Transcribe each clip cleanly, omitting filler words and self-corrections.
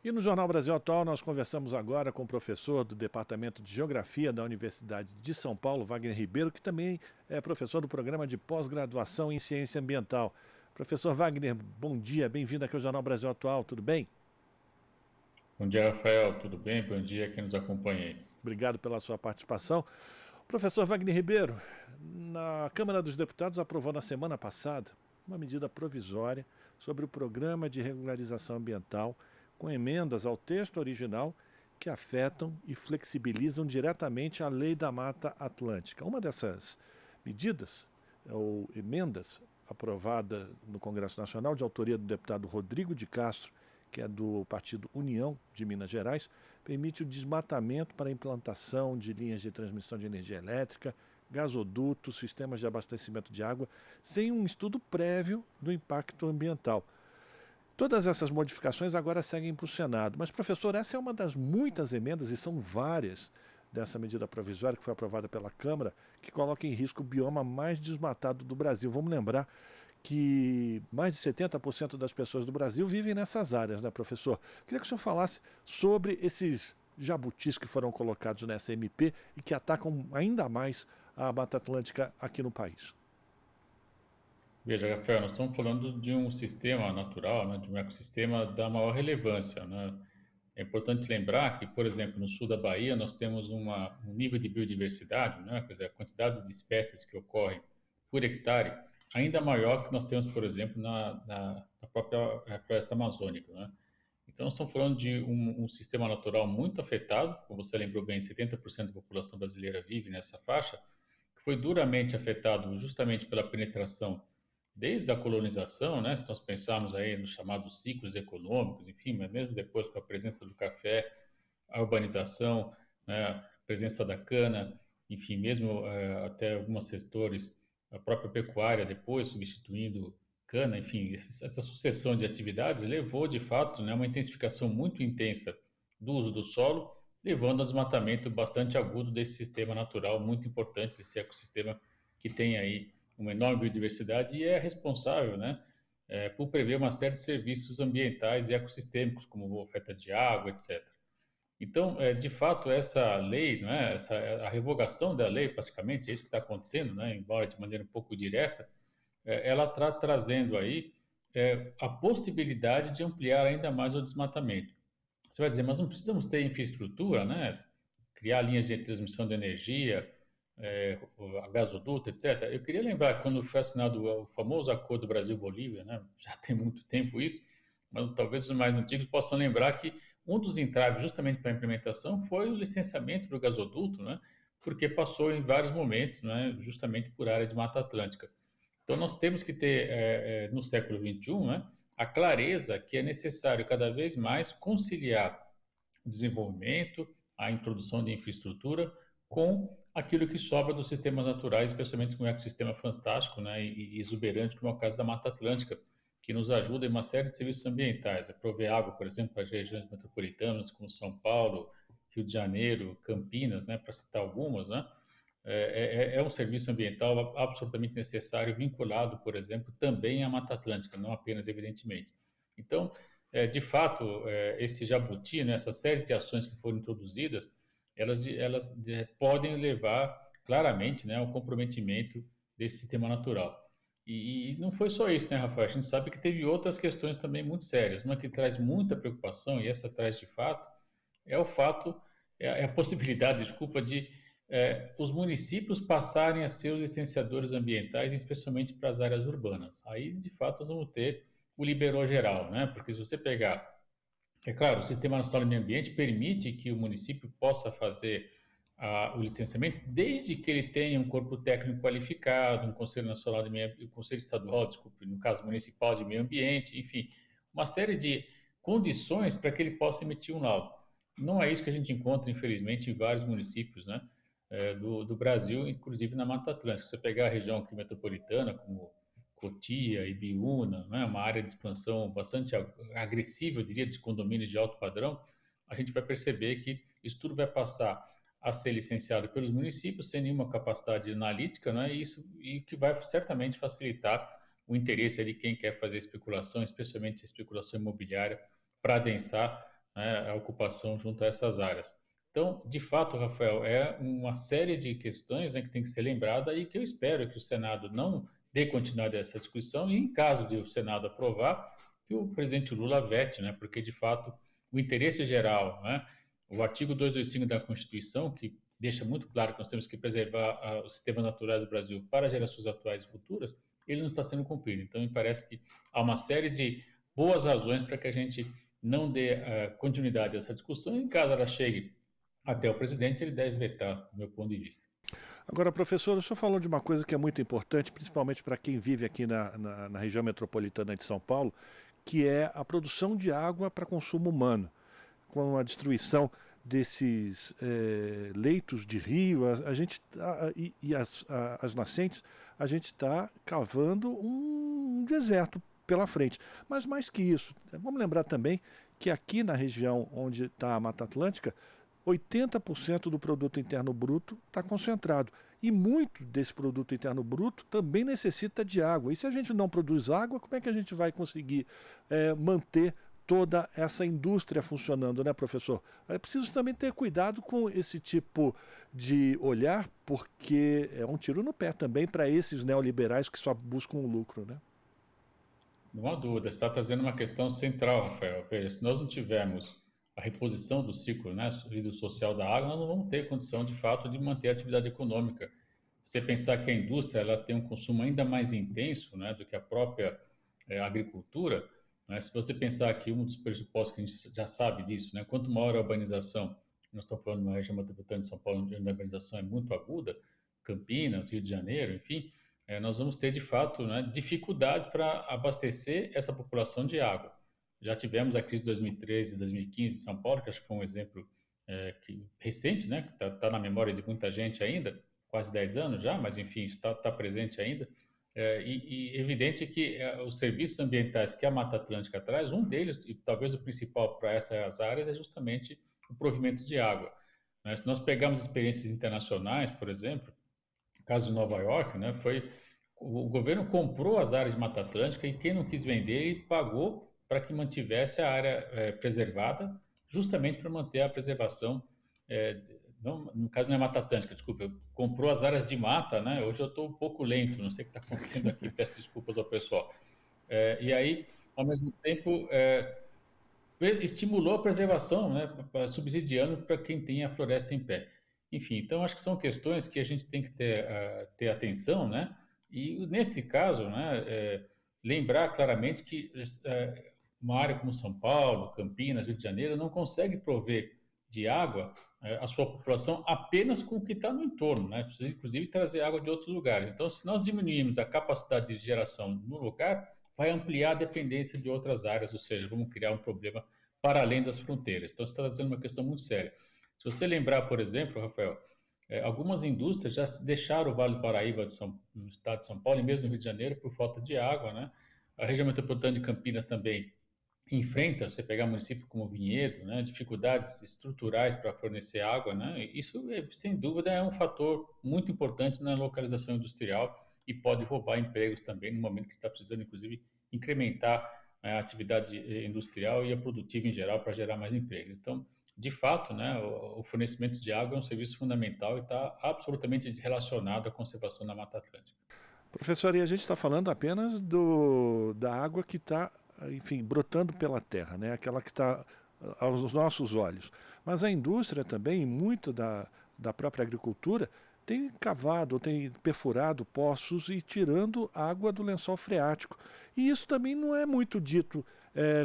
E no Jornal Brasil Atual nós conversamos agora com o professor do Departamento de Geografia da Universidade de São Paulo, Wagner Ribeiro, que também é professor do programa de pós-graduação em Ciência Ambiental. Professor Wagner, bom dia, bem-vindo aqui ao Jornal Brasil Atual, tudo bem? Bom dia, Rafael, tudo bem? Bom dia a quem nos acompanha aí. Obrigado pela sua participação. Professor Wagner Ribeiro, na Câmara dos Deputados aprovou na semana passada uma medida provisória sobre o Programa de Regularização Ambiental, com emendas ao texto original que afetam e flexibilizam diretamente a Lei da Mata Atlântica. Uma dessas medidas, ou emendas, aprovada no Congresso Nacional, de autoria do deputado Rodrigo de Castro, que é do Partido União de Minas Gerais, permite o desmatamento para a implantação de linhas de transmissão de energia elétrica, gasodutos, sistemas de abastecimento de água, sem um estudo prévio do impacto ambiental. Todas essas modificações agora seguem para o Senado. Mas, professor, essa é uma das muitas emendas, e são várias, dessa medida provisória que foi aprovada pela Câmara, que coloca em risco o bioma mais desmatado do Brasil. Vamos lembrar que mais de 70% das pessoas do Brasil vivem nessas áreas, né, professor? Queria que o senhor falasse sobre esses jabutis que foram colocados nessa MP e que atacam ainda mais a Mata Atlântica aqui no país. Veja, Rafael, nós estamos falando de um sistema natural, né, de um ecossistema da maior relevância, né? É importante lembrar que, por exemplo, no sul da Bahia, nós temos um nível de biodiversidade, né, quer dizer, a quantidade de espécies que ocorrem por hectare, ainda maior que nós temos, por exemplo, na própria floresta amazônica, né? Então, nós estamos falando de um sistema natural muito afetado, como você lembrou bem, 70% da população brasileira vive nessa faixa, que foi duramente afetado justamente pela penetração desde a colonização, né, se nós pensarmos aí nos chamados ciclos econômicos, enfim, mas mesmo depois com a presença do café, a urbanização, né, a presença da cana, enfim, mesmo até alguns setores, a própria pecuária depois substituindo cana, enfim, essa sucessão de atividades levou, de fato, né, uma intensificação muito intensa do uso do solo, levando ao desmatamento bastante agudo desse sistema natural muito importante, esse ecossistema que tem aí uma enorme biodiversidade e é responsável, né, por prever uma série de serviços ambientais e ecossistêmicos, como oferta de água, etc. Então, de fato, essa lei, né, a revogação da lei, praticamente, é isso que está acontecendo, né, embora de maneira um pouco direta, ela está trazendo aí a possibilidade de ampliar ainda mais o desmatamento. Você vai dizer, mas não precisamos ter infraestrutura, né? Criar linhas de transmissão de energia, a gasoduto, etc. Eu queria lembrar quando foi assinado o famoso Acordo Brasil-Bolívia, né? Já tem muito tempo isso, mas talvez os mais antigos possam lembrar que um dos entraves justamente para a implementação foi o licenciamento do gasoduto, né? Porque passou em vários momentos, né? Justamente por área de Mata Atlântica. Então nós temos que ter no século XXI, né? A clareza que é necessário cada vez mais conciliar o desenvolvimento, a introdução de infraestrutura com aquilo que sobra dos sistemas naturais, especialmente com um ecossistema fantástico, né, e exuberante, como é o caso da Mata Atlântica, que nos ajuda em uma série de serviços ambientais, a prover água, por exemplo, para as regiões metropolitanas, como São Paulo, Rio de Janeiro, Campinas, né, para citar algumas, né, é um serviço ambiental absolutamente necessário, vinculado, por exemplo, também à Mata Atlântica, não apenas, evidentemente. Então, de fato, esse jabuti, né, essa série de ações que foram introduzidas, elas podem levar claramente, né, ao comprometimento desse sistema natural. E não foi só isso, né, Rafael? A gente sabe que teve outras questões também muito sérias. Uma que traz muita preocupação, e essa traz de fato, é o fato, é a possibilidade, desculpa, de os municípios passarem a ser os licenciadores ambientais, especialmente para as áreas urbanas. Aí, de fato, nós vamos ter o liberou geral, né? Porque se você pegar, é claro, o Sistema Nacional de Meio Ambiente permite que o município possa fazer o licenciamento, desde que ele tenha um corpo técnico qualificado, um Conselho Nacional de Meio, um Conselho Estadual, desculpe, no caso municipal de Meio Ambiente, enfim, uma série de condições para que ele possa emitir um laudo. Não é isso que a gente encontra, infelizmente, em vários municípios, né, do Brasil, inclusive na Mata Atlântica. Se você pegar a região aqui metropolitana, como Cotia, Ibiúna, né, uma área de expansão bastante agressiva, eu diria, de condomínios de alto padrão, a gente vai perceber que isso tudo vai passar a ser licenciado pelos municípios sem nenhuma capacidade analítica, né, e que vai certamente facilitar o interesse de quem quer fazer especulação, especialmente especulação imobiliária, para adensar né, a ocupação junto a essas áreas. Então, de fato, Rafael, é uma série de questões, né, que tem que ser lembrada e que eu espero que o Senado não dê continuidade a essa discussão e, em caso de o Senado aprovar, que o presidente Lula vete, né, porque, de fato, o interesse geral, né, o artigo 225 da Constituição, que deixa muito claro que nós temos que preservar os sistemas naturais do Brasil para gerações atuais e futuras, ele não está sendo cumprido. Então, me parece que há uma série de boas razões para que a gente não dê continuidade a essa discussão. Em caso ela chegue até o presidente, ele deve vetar, do meu ponto de vista. Agora, professor, o senhor falou de uma coisa que é muito importante, principalmente para quem vive aqui na região metropolitana de São Paulo, que é a produção de água para consumo humano. Com a destruição desses leitos de rio, a gente e as nascentes, a gente está cavando um deserto pela frente. Mas mais que isso, vamos lembrar também que aqui na região onde está a Mata Atlântica, 80% do produto interno bruto está concentrado. E muito desse produto interno bruto também necessita de água. E se a gente não produz água, como é que a gente vai conseguir manter toda essa indústria funcionando, né, professor? É preciso também ter cuidado com esse tipo de olhar, porque é um tiro no pé também para esses neoliberais que só buscam o lucro, né? Não há dúvida, você está trazendo uma questão central, Rafael. Veja, se nós não tivermos a reposição do ciclo, né, do social da água, nós não vamos ter condição, de fato, de manter a atividade econômica. Se você pensar que a indústria ela tem um consumo ainda mais intenso, né, do que a própria agricultura, né, se você pensar que um dos pressupostos que a gente já sabe disso, né, quanto maior a urbanização, nós estamos falando de uma região metropolitana de São Paulo, onde a urbanização é muito aguda, Campinas, Rio de Janeiro, enfim, nós vamos ter, de fato, né, dificuldades para abastecer essa população de água. Já tivemos a crise de 2013 e 2015 em São Paulo, que acho que foi um exemplo recente, né, que está na memória de muita gente ainda, quase 10 anos já, mas enfim, isso está presente ainda. E evidente que os serviços ambientais que a Mata Atlântica traz, um deles, e talvez o principal para essas áreas, é justamente o provimento de água. Né? Se nós pegarmos experiências internacionais, por exemplo, caso de Nova York, né, foi o governo comprou as áreas de Mata Atlântica e quem não quis vender, ele pagou para que mantivesse a área preservada, justamente para manter a preservação. Não, no caso não é Mata Atlântica, desculpa, comprou as áreas de mata, né? Hoje eu estou um pouco lento, não sei o que está acontecendo aqui, peço desculpas ao pessoal. E aí, ao mesmo tempo, estimulou a preservação, né, subsidiando para quem tem a floresta em pé. Enfim, então acho que são questões que a gente tem que ter atenção, né? E nesse caso, né, lembrar claramente que uma área como São Paulo, Campinas, Rio de Janeiro não consegue prover de água a sua população apenas com o que está no entorno, né? Precisa inclusive trazer água de outros lugares. Então, se nós diminuirmos a capacidade de geração no lugar, vai ampliar a dependência de outras áreas, ou seja, vamos criar um problema para além das fronteiras. Então, você está trazendo uma questão muito séria. Se você lembrar, por exemplo, Rafael, algumas indústrias já deixaram o Vale do Paraíba no estado de São Paulo e mesmo no Rio de Janeiro por falta de água, né? A região metropolitana de Campinas também enfrenta, você pegar município como Vinhedo, né, dificuldades estruturais para fornecer água, né? Isso, sem dúvida, é um fator muito importante na localização industrial e pode roubar empregos também no momento que está precisando, inclusive, incrementar a atividade industrial e a produtiva em geral para gerar mais empregos. Então, de fato, né, o fornecimento de água é um serviço fundamental e está absolutamente relacionado à conservação da Mata Atlântica. Professor, e a gente está falando apenas da água que está, enfim, brotando pela terra, né? Aquela que está aos nossos olhos. Mas a indústria também, muito da própria agricultura, tem cavado, tem perfurado poços e tirando água do lençol freático. E isso também não é muito dito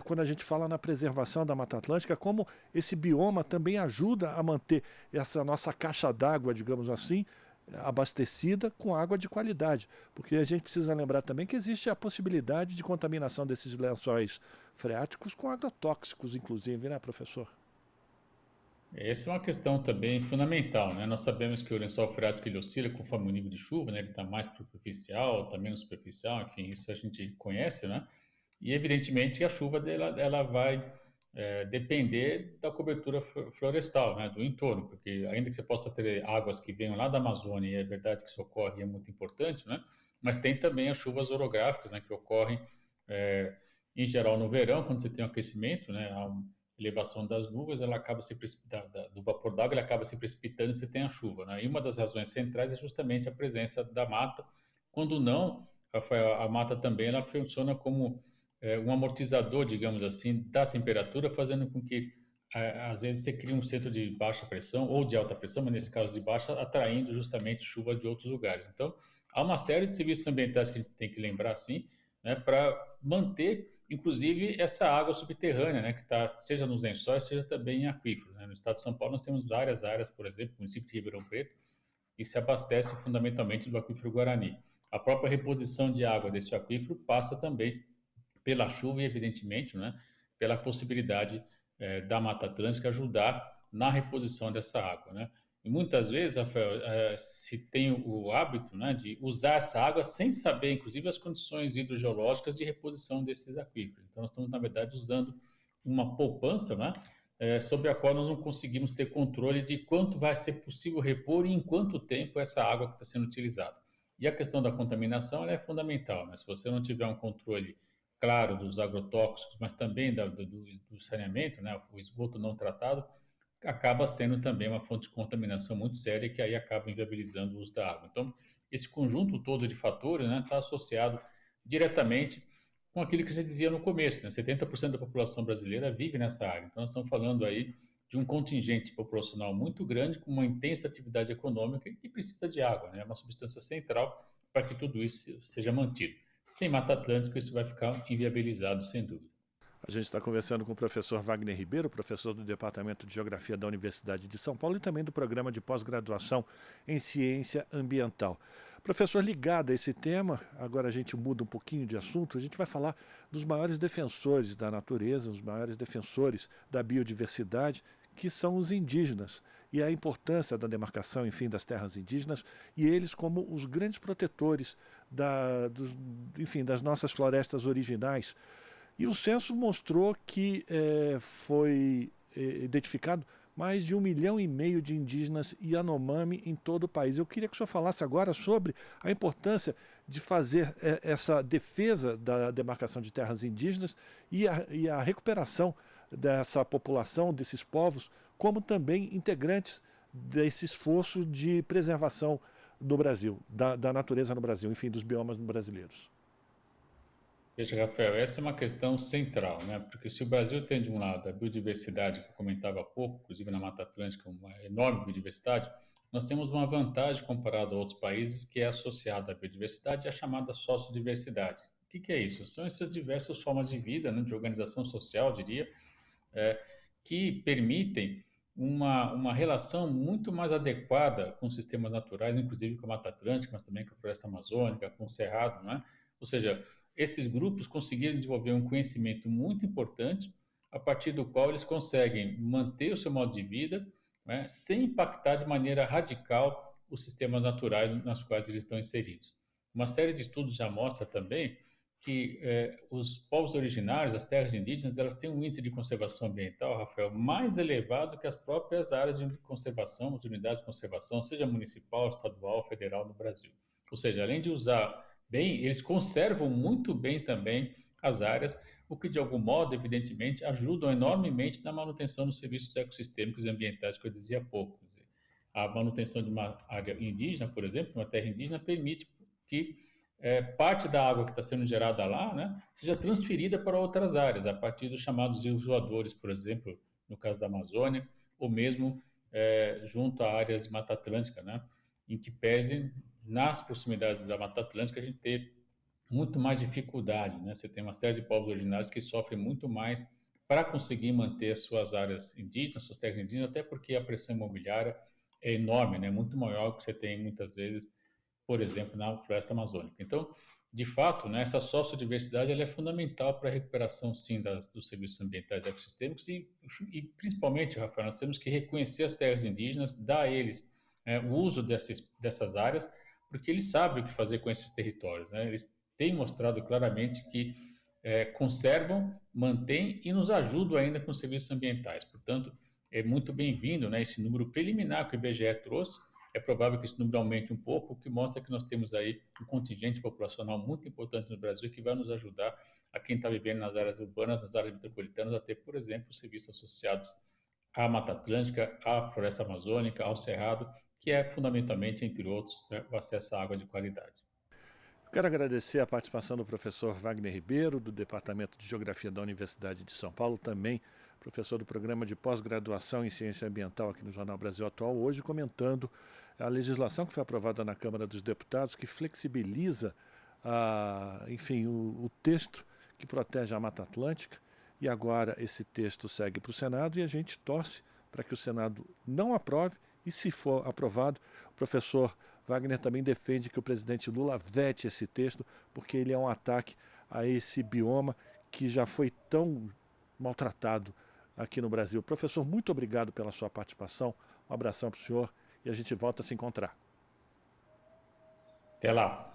quando a gente fala na preservação da Mata Atlântica, como esse bioma também ajuda a manter essa nossa caixa d'água, digamos assim, abastecida com água de qualidade. Porque a gente precisa lembrar também que existe a possibilidade de contaminação desses lençóis freáticos com agrotóxicos, inclusive, né, professor? Essa é uma questão também fundamental, né? Nós sabemos que o lençol freático ele oscila conforme o nível de chuva, né? Ele está mais superficial, está menos superficial, enfim, isso a gente conhece, né? E evidentemente a chuva dela, ela vai depender da cobertura florestal, né? Do entorno, porque ainda que você possa ter águas que venham lá da Amazônia, e é verdade que isso ocorre e é muito importante, né? Mas tem também as chuvas orográficas, né? Que ocorrem em geral no verão, quando você tem um aquecimento, né? elevação das nuvens, ela acaba se precipitando, do vapor d'água, ele acaba se precipitando e você tem a chuva, né? E uma das razões centrais é justamente a presença da mata. Quando não, Rafael, a mata também ela funciona como um amortizador, digamos assim, da temperatura, fazendo com que às vezes você cria um centro de baixa pressão ou de alta pressão, mas nesse caso de baixa, atraindo justamente chuva de outros lugares. Então, há uma série de serviços ambientais que a gente tem que lembrar, sim, né, para manter, inclusive, essa água subterrânea, né, que está, seja nos lençóis, seja também em aquíferos, né? No estado de São Paulo, nós temos várias áreas, por exemplo, no município de Ribeirão Preto, que se abastece fundamentalmente do aquífero Guarani. A própria reposição de água desse aquífero passa também pela chuva e, evidentemente, né, pela possibilidade da Mata Atlântica ajudar na reposição dessa água, né? E muitas vezes, Rafael, se tem o hábito, né, de usar essa água sem saber, inclusive, as condições hidrogeológicas de reposição desses aquíferos. Então, nós estamos, na verdade, usando uma poupança, né, sobre a qual nós não conseguimos ter controle de quanto vai ser possível repor e em quanto tempo essa água que está sendo utilizada. E a questão da contaminação ela é fundamental, né? Se você não tiver um controle claro dos agrotóxicos, mas também do saneamento, né, o esgoto não tratado, acaba sendo também uma fonte de contaminação muito séria que aí acaba inviabilizando o uso da água. Então, esse conjunto todo de fatores está associado diretamente com aquilo que você dizia no começo, né? 70% da população brasileira vive nessa área. Então, nós estamos falando aí de um contingente populacional muito grande, com uma intensa atividade econômica e precisa de água, né? É uma substância central para que tudo isso seja mantido. Sem Mata Atlântica, isso vai ficar inviabilizado, sem dúvida. A gente está conversando com o professor Wagner Ribeiro, professor do Departamento de Geografia da Universidade de São Paulo e também do Programa de Pós-Graduação em Ciência Ambiental. Professor, ligado a esse tema, agora a gente muda um pouquinho de assunto, a gente vai falar dos maiores defensores da natureza, os maiores defensores da biodiversidade, que são os indígenas, e a importância da demarcação, enfim, das terras indígenas, e eles como os grandes protetores enfim, das nossas florestas originais. E o censo mostrou que foi identificado mais de 1,5 milhão de indígenas Yanomami em todo o país. Eu queria que o senhor falasse agora sobre a importância de fazer essa defesa da demarcação de terras indígenas e a recuperação dessa população, desses povos, como também integrantes desse esforço de preservação no Brasil, da natureza no Brasil, enfim, dos biomas brasileiros. Veja, Rafael, essa é uma questão central, né? Porque se o Brasil tem, de um lado, a biodiversidade que eu comentava há pouco, inclusive na Mata Atlântica, uma enorme biodiversidade, nós temos uma vantagem comparado a outros países que é associada à biodiversidade e à chamada sociodiversidade. O que é isso? São essas diversas formas de vida, né, de organização social, diria, é, que permitem uma relação muito mais adequada com sistemas naturais, inclusive com a Mata Atlântica, mas também com a Floresta Amazônica, com o Cerrado, né? Ou seja, esses grupos conseguiram desenvolver um conhecimento muito importante, a partir do qual eles conseguem manter o seu modo de vida, né, sem impactar de maneira radical os sistemas naturais nas quais eles estão inseridos. Uma série de estudos já mostra também que os povos originários, as terras indígenas, elas têm um índice de conservação ambiental, Rafael, mais elevado que as próprias áreas de conservação, as unidades de conservação, seja municipal, estadual, federal no Brasil. Ou seja, além de usar bem, eles conservam muito bem também as áreas, o que de algum modo, evidentemente, ajudam enormemente na manutenção dos serviços ecossistêmicos e ambientais que eu dizia há pouco. A manutenção de uma área indígena, por exemplo, uma terra indígena, permite que parte da água que está sendo gerada lá, né, seja transferida para outras áreas, a partir dos chamados rios voadores, por exemplo, no caso da Amazônia, ou mesmo junto a áreas de Mata Atlântica, né, em que pese nas proximidades da Mata Atlântica a gente ter muito mais dificuldade, né? Você tem uma série de povos originários que sofrem muito mais para conseguir manter suas áreas indígenas, suas terras indígenas, até porque a pressão imobiliária é enorme, né? Muito maior que você tem muitas vezes, por exemplo, na floresta amazônica. Então, de fato, né, essa sociodiversidade ela é fundamental para a recuperação, sim, dos serviços ambientais e ecossistêmicos e, principalmente, Rafael, nós temos que reconhecer as terras indígenas, dar a eles o uso dessas áreas, porque eles sabem o que fazer com esses territórios, né? Eles têm mostrado claramente que conservam, mantêm e nos ajudam ainda com os serviços ambientais. Portanto, é muito bem-vindo, né, esse número preliminar que o IBGE trouxe, é provável que esse número aumente um pouco, o que mostra que nós temos aí um contingente populacional muito importante no Brasil que vai nos ajudar a quem está vivendo nas áreas urbanas, nas áreas metropolitanas, a ter, por exemplo, serviços associados à Mata Atlântica, à Floresta Amazônica, ao Cerrado, que é fundamentalmente, entre outros, né, o acesso à água de qualidade. Quero agradecer a participação do professor Wagner Ribeiro, do Departamento de Geografia da Universidade de São Paulo, também professor do Programa de Pós-Graduação em Ciência Ambiental aqui no Jornal Brasil Atual, hoje comentando a legislação que foi aprovada na Câmara dos Deputados, que flexibiliza, enfim, o texto que protege a Mata Atlântica, e agora esse texto segue para o Senado e a gente torce para que o Senado não aprove, e se for aprovado, o professor Wagner também defende que o presidente Lula vete esse texto, porque ele é um ataque a esse bioma que já foi tão maltratado aqui no Brasil. Professor, muito obrigado pela sua participação, um abração para o senhor e a gente volta a se encontrar. Até lá.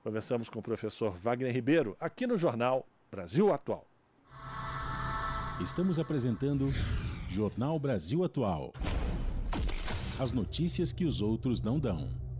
Conversamos com o professor Wagner Ribeiro, aqui no Jornal Brasil Atual. Estamos apresentando Jornal Brasil Atual. As notícias que os outros não dão.